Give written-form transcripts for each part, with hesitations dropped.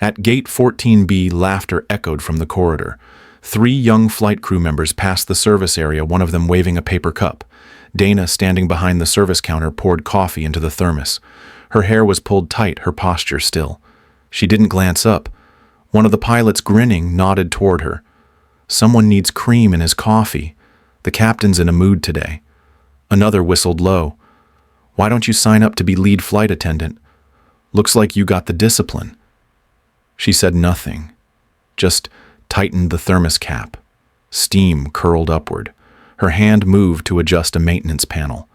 At gate 14B, laughter echoed from the corridor. 3 young flight crew members passed the service area, one of them waving a paper cup. Dana, standing behind the service counter, poured coffee into the thermos. Her hair was pulled tight, her posture still. She didn't glance up. One of the pilots, grinning, nodded toward her. Someone needs cream in his coffee. The captain's in a mood today. Another whistled low. Why don't you sign up to be lead flight attendant? Looks like you got the discipline. She said nothing, just tightened the thermos cap. Steam curled upward. Her hand moved to adjust a maintenance panel.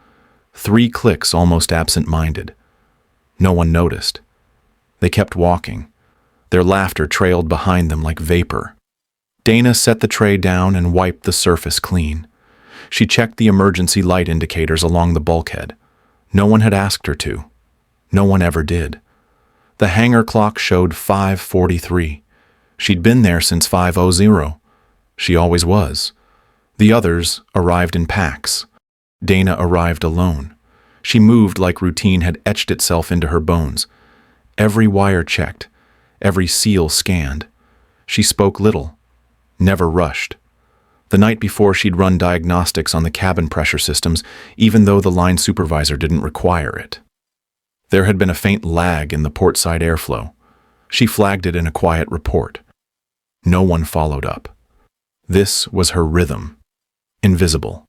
3 clicks, almost absent-minded. No one noticed. They kept walking. Their laughter trailed behind them like vapor. Dana set the tray down and wiped the surface clean. She checked the emergency light indicators along the bulkhead. No one had asked her to. No one ever did. The hangar clock showed 5:43. She'd been there since 5:00. She always was. The others arrived in packs. Dana arrived alone. She moved like routine had etched itself into her bones. Every wire checked, every seal scanned. She spoke little, never rushed. The night before, she'd run diagnostics on the cabin pressure systems, even though the line supervisor didn't require it. There had been a faint lag in the portside airflow. She flagged it in a quiet report. No one followed up. This was her rhythm. Invisible.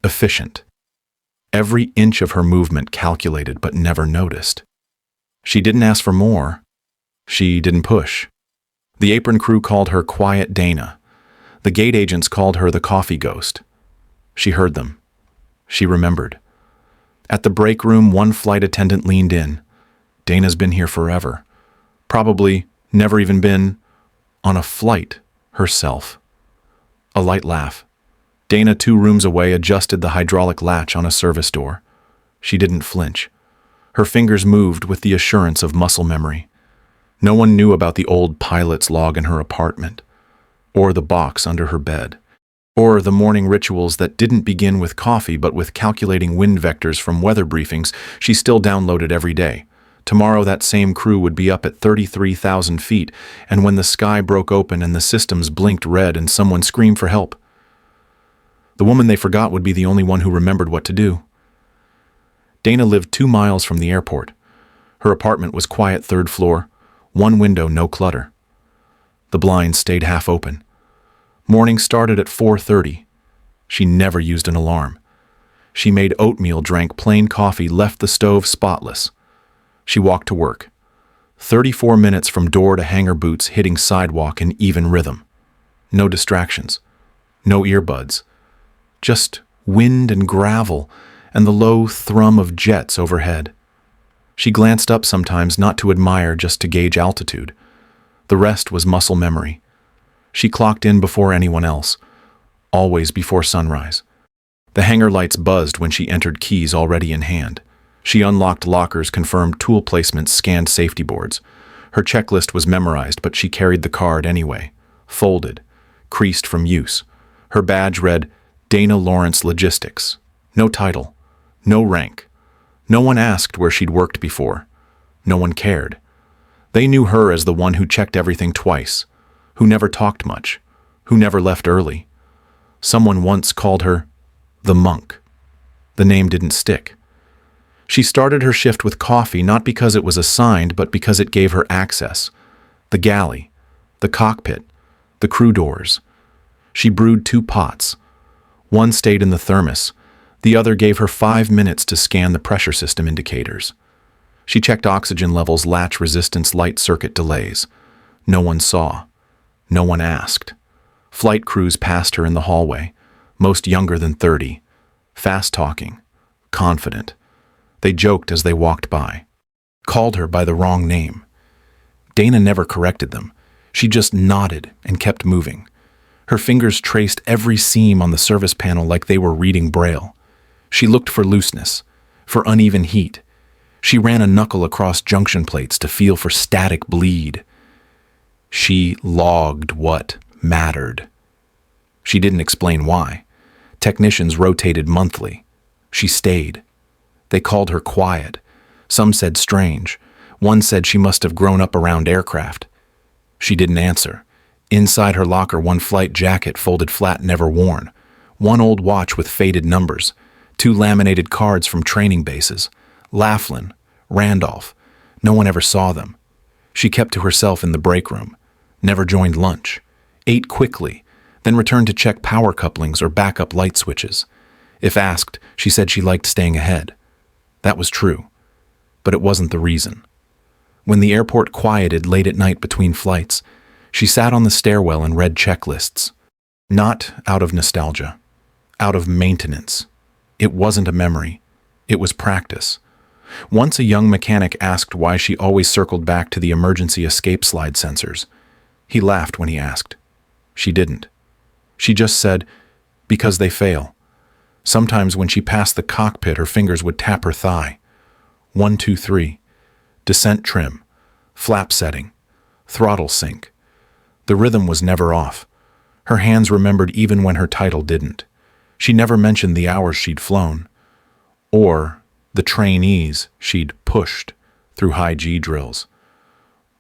Efficient. Every inch of her movement calculated but never noticed. She didn't ask for more. She didn't push. The apron crew called her Quiet Dana. The gate agents called her the Coffee Ghost. She heard them. She remembered. At the break room, one flight attendant leaned in. Dana's been here forever. Probably never even been on a flight herself. A light laugh. Dana, 2 rooms away, adjusted the hydraulic latch on a service door. She didn't flinch. Her fingers moved with the assurance of muscle memory. No one knew about the old pilot's log in her apartment, or the box under her bed, or the morning rituals that didn't begin with coffee but with calculating wind vectors from weather briefings she still downloaded every day. Tomorrow that same crew would be up at 33,000 feet, and when the sky broke open and the systems blinked red and someone screamed for help, the woman they forgot would be the only one who remembered what to do. Dana lived 2 miles from the airport. Her apartment was quiet 3rd floor, 1 window, no clutter. The blinds stayed half open. Morning started at 4:30. She never used an alarm. She made oatmeal, drank plain coffee, left the stove spotless. She walked to work. 34 minutes from door to hangar boots, hitting sidewalk in even rhythm. No distractions. No earbuds. Just wind and gravel and the low thrum of jets overhead. She glanced up sometimes, not to admire, just to gauge altitude. The rest was muscle memory. She clocked in before anyone else, always before sunrise. The hangar lights buzzed when she entered, keys already in hand. She unlocked lockers, confirmed tool placements, scanned safety boards. Her checklist was memorized, but she carried the card anyway, folded, creased from use. Her badge read, Dana Lawrence Logistics. No title, no rank. No one asked where she'd worked before. No one cared. They knew her as the one who checked everything twice, who never talked much, who never left early. Someone once called her the Monk. The name didn't stick. She started her shift with coffee, not because it was assigned, but because it gave her access. The galley, the cockpit, the crew doors. She brewed 2 pots. One stayed in the thermos. The other gave her 5 minutes to scan the pressure system indicators. She checked oxygen levels, latch resistance, light circuit delays. No one saw. No one asked. Flight crews passed her in the hallway, most younger than 30, fast-talking, confident. They joked as they walked by, called her by the wrong name. Dana never corrected them. She just nodded and kept moving. Her fingers traced every seam on the service panel like they were reading Braille. She looked for looseness, for uneven heat. She ran a knuckle across junction plates to feel for static bleed. She logged what mattered. She didn't explain why. Technicians rotated monthly. She stayed. They called her quiet. Some said strange. One said she must have grown up around aircraft. She didn't answer. Inside her locker, one flight jacket folded flat, never worn, one old watch with faded numbers, two laminated cards from training bases, Laughlin, Randolph. No one ever saw them. She kept to herself in the break room, never joined lunch, ate quickly, then returned to check power couplings or backup light switches. If asked, she said she liked staying ahead. That was true, but it wasn't the reason. When the airport quieted late at night between flights, she sat on the stairwell and read checklists. Not out of nostalgia, out of maintenance. It wasn't a memory. It was practice. Once a young mechanic asked why she always circled back to the emergency escape slide sensors. He laughed when he asked. She didn't. She just said, because they fail. Sometimes when she passed the cockpit, her fingers would tap her thigh. 1, 2, 3. Descent trim. Flap setting. Throttle sync. The rhythm was never off. Her hands remembered even when her title didn't. She never mentioned the hours she'd flown, or the trainees she'd pushed through high G drills,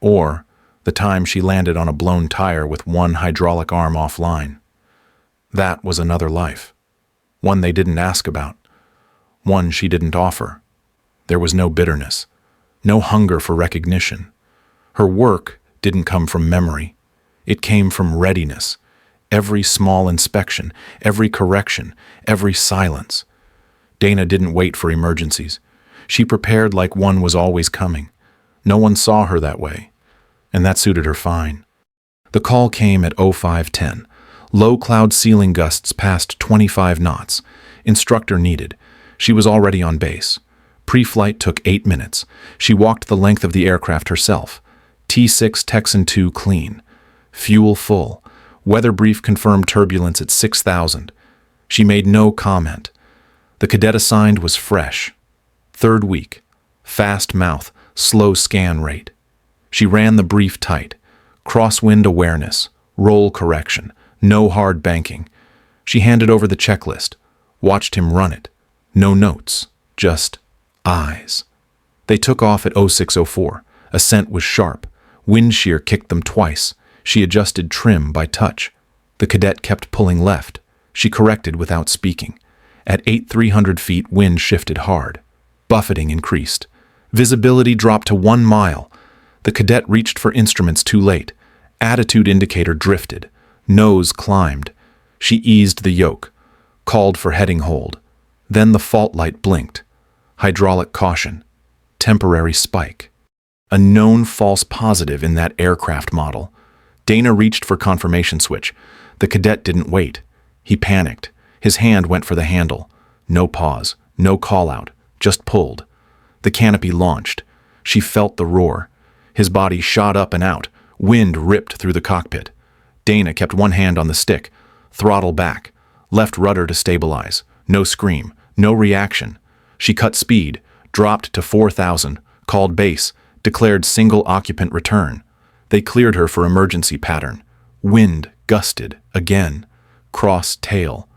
or the time she landed on a blown tire with one hydraulic arm offline. That was another life, one they didn't ask about, one she didn't offer. There was no bitterness, no hunger for recognition. Her work didn't come from memory. It came from readiness. Every small inspection, every correction, every silence. Dana didn't wait for emergencies. She prepared like one was always coming. No one saw her that way, and that suited her fine. The call came at 05:10. Low cloud ceiling gusts past 25 knots. Instructor needed. She was already on base. Pre-flight took 8 minutes. She walked the length of the aircraft herself. T6 Texan 2 clean. Fuel full. Weather brief confirmed turbulence at 6,000. She made no comment. The cadet assigned was fresh. 3rd week. Fast mouth, slow scan rate. She ran the brief tight. Crosswind awareness, roll correction, no hard banking. She handed over the checklist, watched him run it. No notes, just eyes. They took off at 0604. Ascent was sharp. Wind shear kicked them twice. She adjusted trim by touch. The cadet kept pulling left. She corrected without speaking. At 8,300 feet, wind shifted hard. Buffeting increased. Visibility dropped to 1 mile. The cadet reached for instruments too late. Attitude indicator drifted. Nose climbed. She eased the yoke. Called for heading hold. Then the fault light blinked. Hydraulic caution. Temporary spike. A known false positive in that aircraft model. Dana reached for confirmation switch. The cadet didn't wait. He panicked. His hand went for the handle. No pause, no call-out, just pulled. The canopy launched. She felt the roar. His body shot up and out. Wind ripped through the cockpit. Dana kept one hand on the stick. Throttle back. Left rudder to stabilize. No scream. No reaction. She cut speed. Dropped to 4,000. Called base. Declared single occupant return. They cleared her for emergency pattern. Wind gusted again. Cross tail.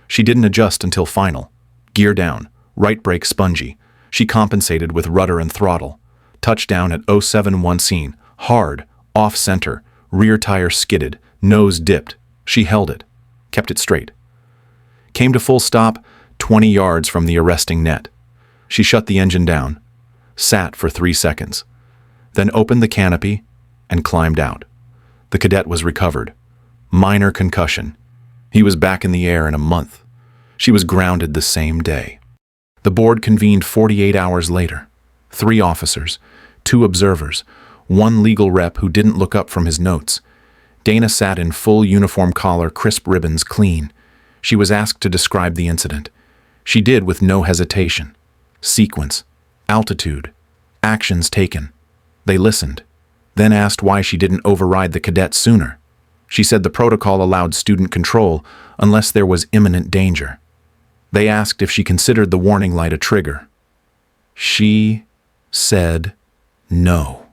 She didn't adjust until final. Gear down. Right brake spongy. She compensated with rudder and throttle. Touchdown at 071 scene. Hard. Off center. Rear tire skidded. Nose dipped. She held it. Kept it straight. Came to full stop 20 yards from the arresting net. She shut the engine down. Sat for 3 seconds. Then opened the canopy and climbed out. The cadet was recovered. Minor concussion. He was back in the air in a month. She was grounded the same day. The board convened 48 hours later. 3 officers, 2 observers, 1 legal rep who didn't look up from his notes. Dana sat in full uniform collar, crisp ribbons, clean. She was asked to describe the incident. She did with no hesitation. Sequence, altitude, actions taken. They listened, then asked why she didn't override the cadet sooner. She said the protocol allowed student control unless there was imminent danger. They asked if she considered the warning light a trigger. She said no.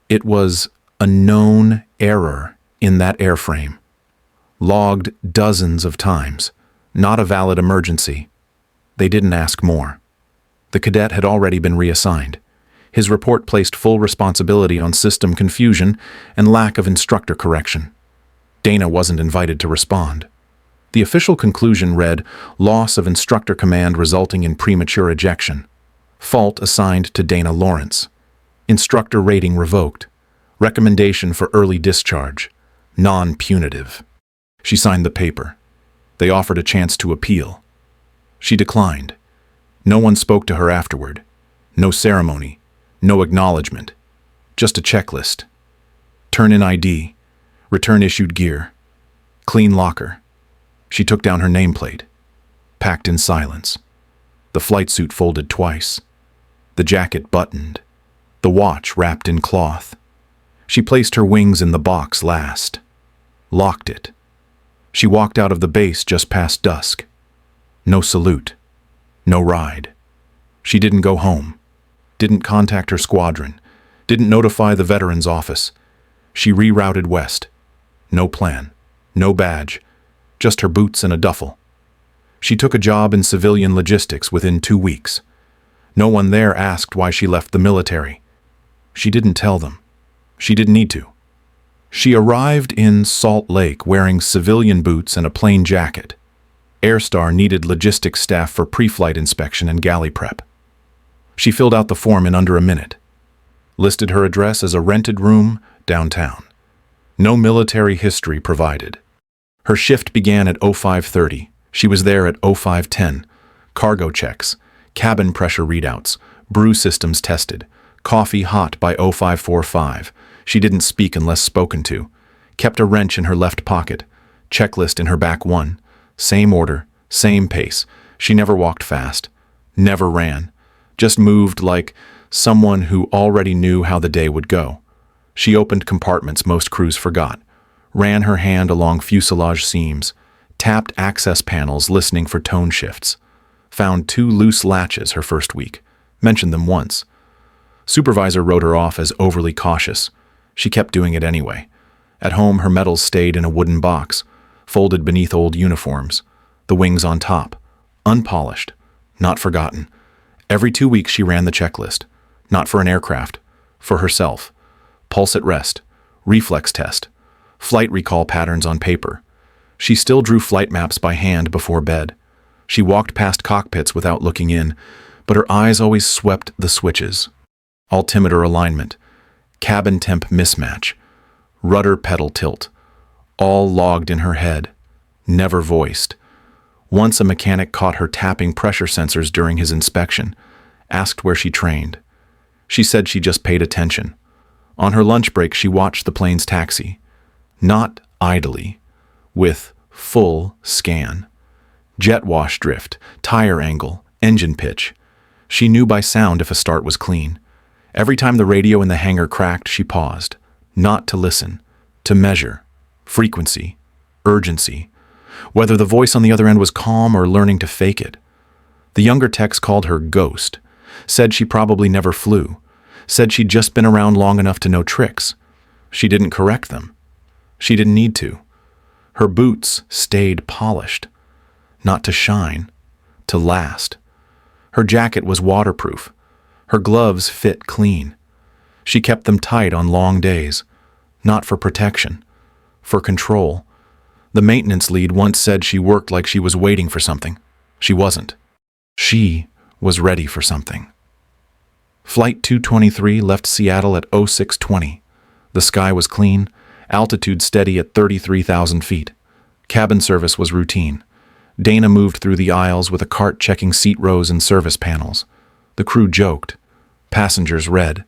It was a known error in that airframe. Logged dozens of times. Not a valid emergency. They didn't ask more. The cadet had already been reassigned. His report placed full responsibility on system confusion and lack of instructor correction. Dana wasn't invited to respond. The official conclusion read, loss of instructor command resulting in premature ejection. Fault assigned to Dana Lawrence. Instructor rating revoked. Recommendation for early discharge. Non-punitive. She signed the paper. They offered a chance to appeal. She declined. No one spoke to her afterward. No ceremony. No acknowledgement. Just a checklist. Turn in ID. Return issued gear. Clean locker. She took down her nameplate. Packed in silence. The flight suit folded twice. The jacket buttoned. The watch wrapped in cloth. She placed her wings in the box last. Locked it. She walked out of the base just past dusk. No salute. No ride. She didn't go home. Didn't contact her squadron. Didn't notify the veterans office. She rerouted west. No plan. No badge. Just her boots and a duffel. She took a job in civilian logistics within 2 weeks. No one there asked why she left the military. She didn't tell them. She didn't need to. She arrived in Salt Lake wearing civilian boots and a plain jacket. Airstar needed logistics staff for pre-flight inspection and galley prep. She filled out the form in under a minute. Listed her address as a rented room downtown. No military history provided. Her shift began at 05:30. She was there at 05:10. Cargo checks, cabin pressure readouts, brew systems tested, coffee hot by 05:45. She didn't speak unless spoken to. Kept a wrench in her left pocket. Checklist in her back one. Same order, same pace. She never walked fast. Never ran. Just moved like someone who already knew how the day would go. She opened compartments most crews forgot. Ran her hand along fuselage seams. Tapped access panels listening for tone shifts. Found 2 loose latches her first week. Mentioned them once. Supervisor wrote her off as overly cautious. She kept doing it anyway. At home, her medals stayed in a wooden box, folded beneath old uniforms, the wings on top, unpolished, not forgotten. Every 2 weeks she ran the checklist, not for an aircraft, for herself. Pulse at rest, reflex test, flight recall patterns on paper. She still drew flight maps by hand before bed. She walked past cockpits without looking in, but her eyes always swept the switches. Altimeter alignment, cabin temp mismatch, rudder pedal tilt, all logged in her head, never voiced. Once a mechanic caught her tapping pressure sensors during his inspection, asked where she trained. She said she just paid attention. On her lunch break, she watched the plane's taxi, not idly, with full scan. Jet wash drift, tire angle, engine pitch. She knew by sound if a start was clean. Every time the radio in the hangar cracked, she paused, not to listen, to measure, frequency, urgency, whether the voice on the other end was calm or learning to fake it. The younger techs called her Ghost, said she probably never flew, said she'd just been around long enough to know tricks. She didn't correct them. She didn't need to. Her boots stayed polished, not to shine, to last. Her jacket was waterproof. Her gloves fit clean. She kept them tight on long days, not for protection, for control. The maintenance lead once said she worked like she was waiting for something. She wasn't. She was ready for something. Flight 223 left Seattle at 06:20. The sky was clean, altitude steady at 33,000 feet. Cabin service was routine. Dana moved through the aisles with a cart checking seat rows and service panels. The crew joked. Passengers read.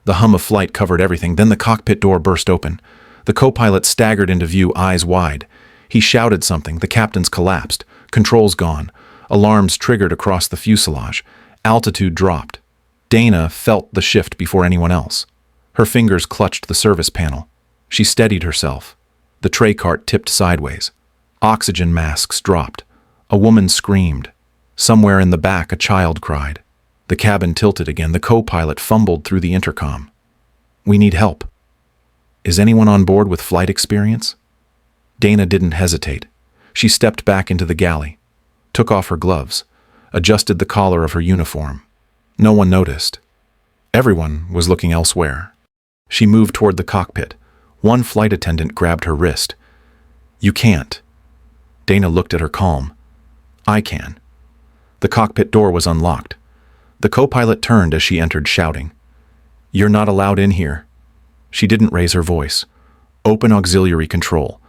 The hum of flight covered everything. Then the cockpit door burst open. The co-pilot staggered into view, eyes wide. He shouted something. The captains collapsed. Controls gone. Alarms triggered across the fuselage. Altitude dropped. Dana felt the shift before anyone else. Her fingers clutched the service panel. She steadied herself. The tray cart tipped sideways. Oxygen masks dropped. A woman screamed. Somewhere in the back, a child cried. The cabin tilted again. The co-pilot fumbled through the intercom. "We need help. Is anyone on board with flight experience?" Dana didn't hesitate. She stepped back into the galley, took off her gloves, adjusted the collar of her uniform. No one noticed. Everyone was looking elsewhere. She moved toward the cockpit. One flight attendant grabbed her wrist. "You can't." Dana looked at her calm. "I can." The cockpit door was unlocked. The co-pilot turned as she entered, shouting, "You're not allowed in here." She didn't raise her voice. "Open auxiliary control.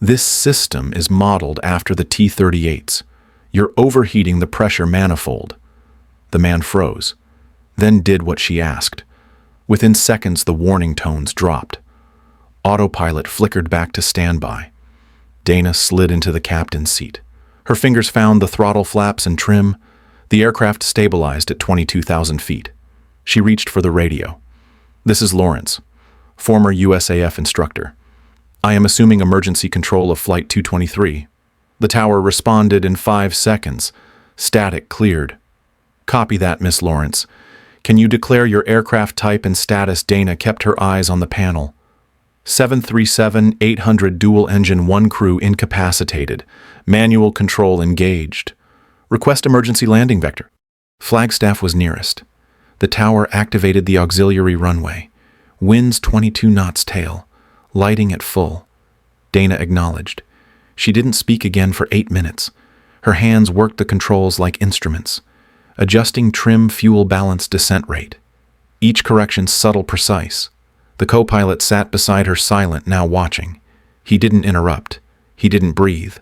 This system is modeled after the T-38s. You're overheating the pressure manifold." The man froze, then did what she asked. Within seconds, the warning tones dropped. Autopilot flickered back to standby. Dana slid into the captain's seat. Her fingers found the throttle flaps and trim. The aircraft stabilized at 22,000 feet. She reached for the radio. "This is Lawrence, former USAF instructor. I am assuming emergency control of Flight 223. The tower responded in 5 seconds. Static cleared." "Copy that, Miss Lawrence. Can you declare your aircraft type and status?" Dana kept her eyes on the panel. 737-800 dual engine, 1 crew incapacitated. Manual control engaged. Request emergency landing vector. Flagstaff was nearest. The tower activated the auxiliary runway. Winds 22 knots tail. Lighting at full. Dana acknowledged. She didn't speak again for 8 minutes. Her hands worked the controls like instruments, adjusting trim, fuel balance, descent rate. Each correction subtle, precise. The co-pilot sat beside her, silent, now watching. He didn't interrupt. He didn't breathe.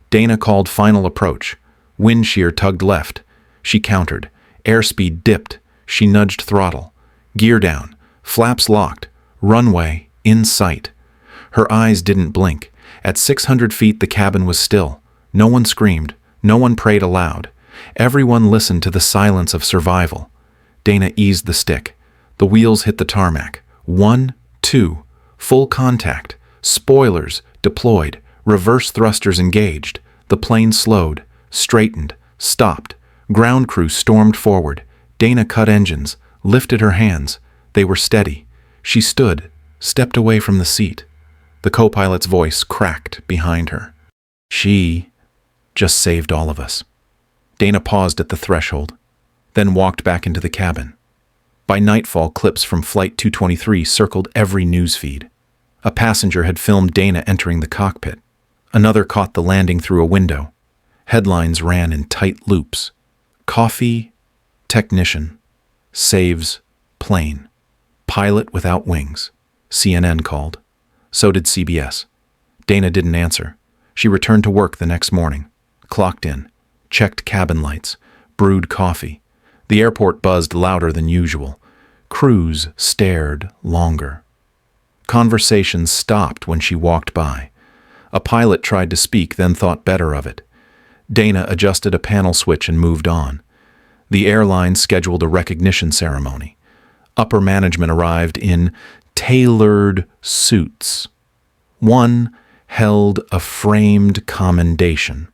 Dana called final approach. Wind shear tugged left. She countered. Airspeed dipped. She nudged throttle. Gear down. Flaps locked. Runway in sight. Her eyes didn't blink. At 600 feet, the cabin was still. No one screamed. No one prayed aloud. Everyone listened to the silence of survival. Dana eased the stick. The wheels hit the tarmac. 1, 2, full contact. Spoilers deployed. Reverse thrusters engaged. The plane slowed, straightened, stopped. Ground crew stormed forward. Dana cut engines, lifted her hands. They were steady. She stood, stepped away from the seat. The co-pilot's voice cracked behind her. "She just saved all of us." Dana paused at the threshold, then walked back into the cabin. By nightfall, clips from Flight 223 circled every news feed. A passenger had filmed Dana entering the cockpit. Another caught the landing through a window. Headlines ran in tight loops. "Coffee technician saves plane. Pilot without wings." CNN called. So did CBS. Dana didn't answer. She returned to work the next morning, clocked in, checked cabin lights, brewed coffee. The airport buzzed louder than usual. Crews stared longer. Conversations stopped when she walked by. A pilot tried to speak, then thought better of it. Dana adjusted a panel switch and moved on. The airline scheduled a recognition ceremony. Upper management arrived in tailored suits. One held a framed commendation.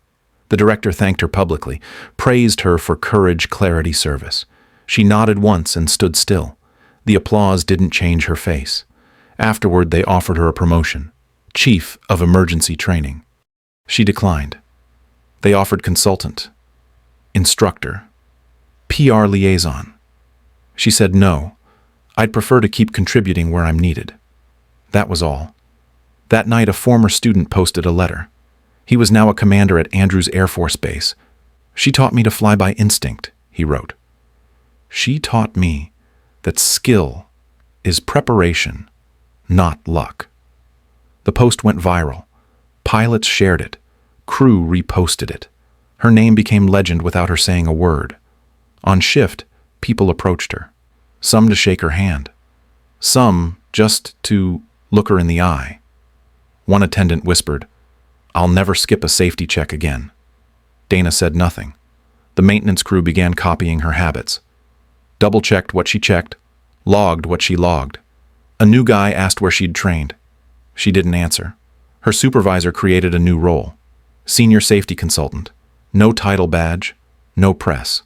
The director thanked her publicly, praised her for courage, clarity, service. She nodded once and stood still. The applause didn't change her face. Afterward, they offered her a promotion, Chief of Emergency Training. She declined. They offered consultant, instructor, PR liaison. She said no. "I'd prefer to keep contributing where I'm needed." That was all. That night, a former student posted a letter. He was now a commander at Andrews Air Force Base. "She taught me to fly by instinct," he wrote. "She taught me that skill is preparation, not luck." The post went viral. Pilots shared it. Crew reposted it. Her name became legend without her saying a word. On shift, people approached her. Some to shake her hand. Some just to look her in the eye. One attendant whispered, "I'll never skip a safety check again." Dana said nothing. The maintenance crew began copying her habits. Double-checked what she checked, logged what she logged. A new guy asked where she'd trained. She didn't answer. Her supervisor created a new role. Senior Safety Consultant. No title badge, no press.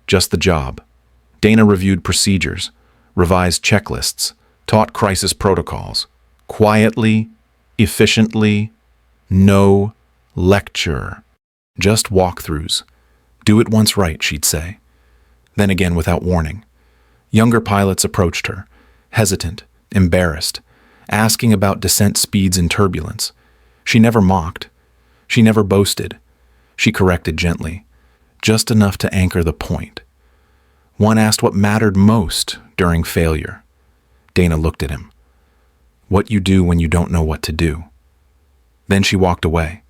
Just the job. Dana reviewed procedures, revised checklists, taught crisis protocols. Quietly, efficiently, no lecture. Just walkthroughs. Do it once right, she'd say. Then again without warning. Younger pilots approached her, hesitant, embarrassed, asking about descent speeds and turbulence. She never mocked. She never boasted. She corrected gently, just enough to anchor the point. One asked what mattered most during failure. Dana looked at him. What you do when you don't know what to do. Then she walked away.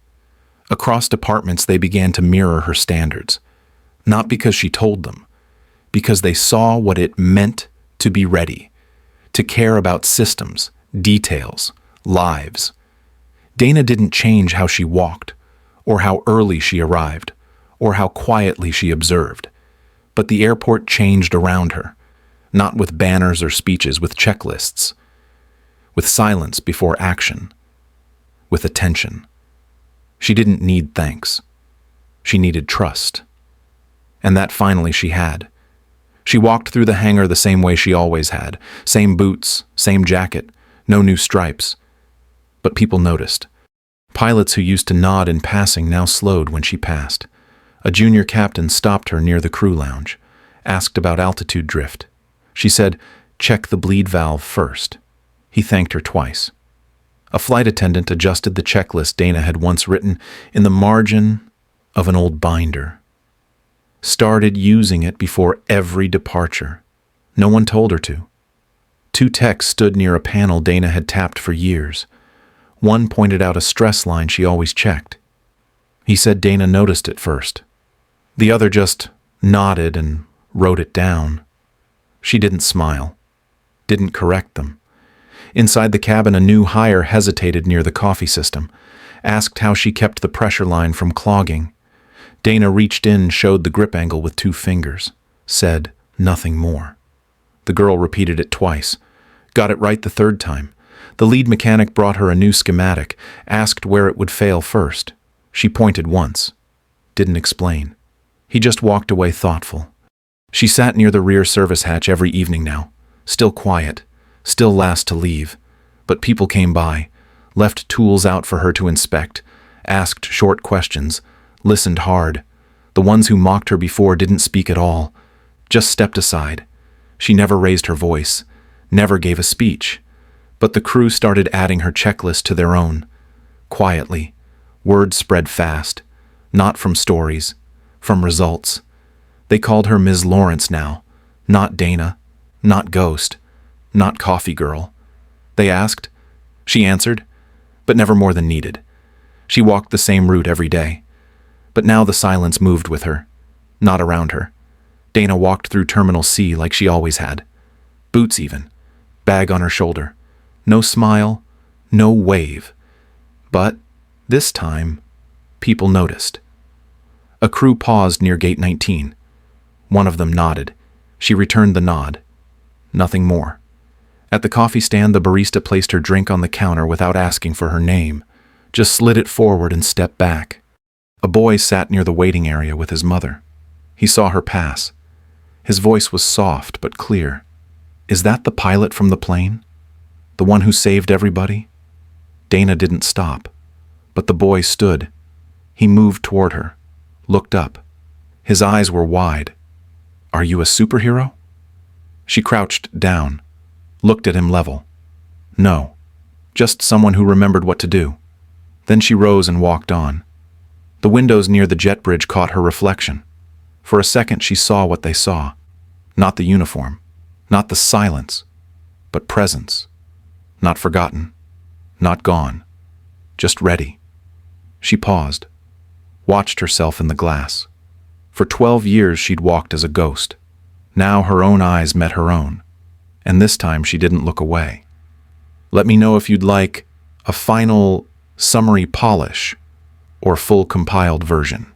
Across departments, they began to mirror her standards. Not because she told them, because they saw what it meant to be ready, to care about systems, details, lives. Dana didn't change how she walked, or how early she arrived, or how quietly she observed. But the airport changed around her, not with banners or speeches, with checklists, with silence before action, with attention. She didn't need thanks. She needed trust. And that finally she had. She walked through the hangar the same way she always had. Same boots, same jacket, no new stripes. But people noticed. Pilots who used to nod in passing now slowed when she passed. A junior captain stopped her near the crew lounge, asked about altitude drift. She said, "Check the bleed valve first." He thanked her twice. A flight attendant adjusted the checklist Dana had once written in the margin of an old binder. Started using it before every departure. No one told her to. Two techs stood near a panel Dana had tapped for years. One pointed out a stress line she always checked. He said Dana noticed it first. The other just nodded and wrote it down. She didn't smile, didn't correct them. Inside the cabin, a new hire hesitated near the coffee system, asked how she kept the pressure line from clogging. Dana reached in, showed the grip angle with 2 fingers, said nothing more. The girl repeated it twice, got it right the 3rd time. The lead mechanic brought her a new schematic, asked where it would fail first. She pointed once, didn't explain. He just walked away thoughtful. She sat near the rear service hatch every evening now, still quiet, still last to leave. But people came by, left tools out for her to inspect, asked short questions, listened hard. The ones who mocked her before didn't speak at all, just stepped aside. She never raised her voice, never gave a speech. But the crew started adding her checklist to their own. Quietly, word spread fast, not from stories, from results. They called her Ms. Lawrence now, not Dana, not Ghost, not Coffee Girl. They asked. She answered, but never more than needed. She walked the same route every day. But now the silence moved with her, not around her. Dana walked through Terminal C like she always had. Boots even, bag on her shoulder. No smile, no wave. But this time, people noticed. A crew paused near Gate 19. One of them nodded. She returned the nod. Nothing more. At the coffee stand, the barista placed her drink on the counter without asking for her name, just slid it forward and stepped back. A boy sat near the waiting area with his mother. He saw her pass. His voice was soft but clear. "Is that the pilot from the plane? The one who saved everybody?" Dana didn't stop, but the boy stood. He moved toward her, looked up. His eyes were wide. "Are you a superhero?" She crouched down, looked at him level. "No, just someone who remembered what to do." Then she rose and walked on. The windows near the jet bridge caught her reflection. For a second she saw what they saw. Not the uniform, not the silence, but presence. Not forgotten, not gone, just ready. She paused, watched herself in the glass. For 12 years she'd walked as a ghost. Now her own eyes met her own, and this time she didn't look away. Let me know if you'd like a final summary polish or full compiled version.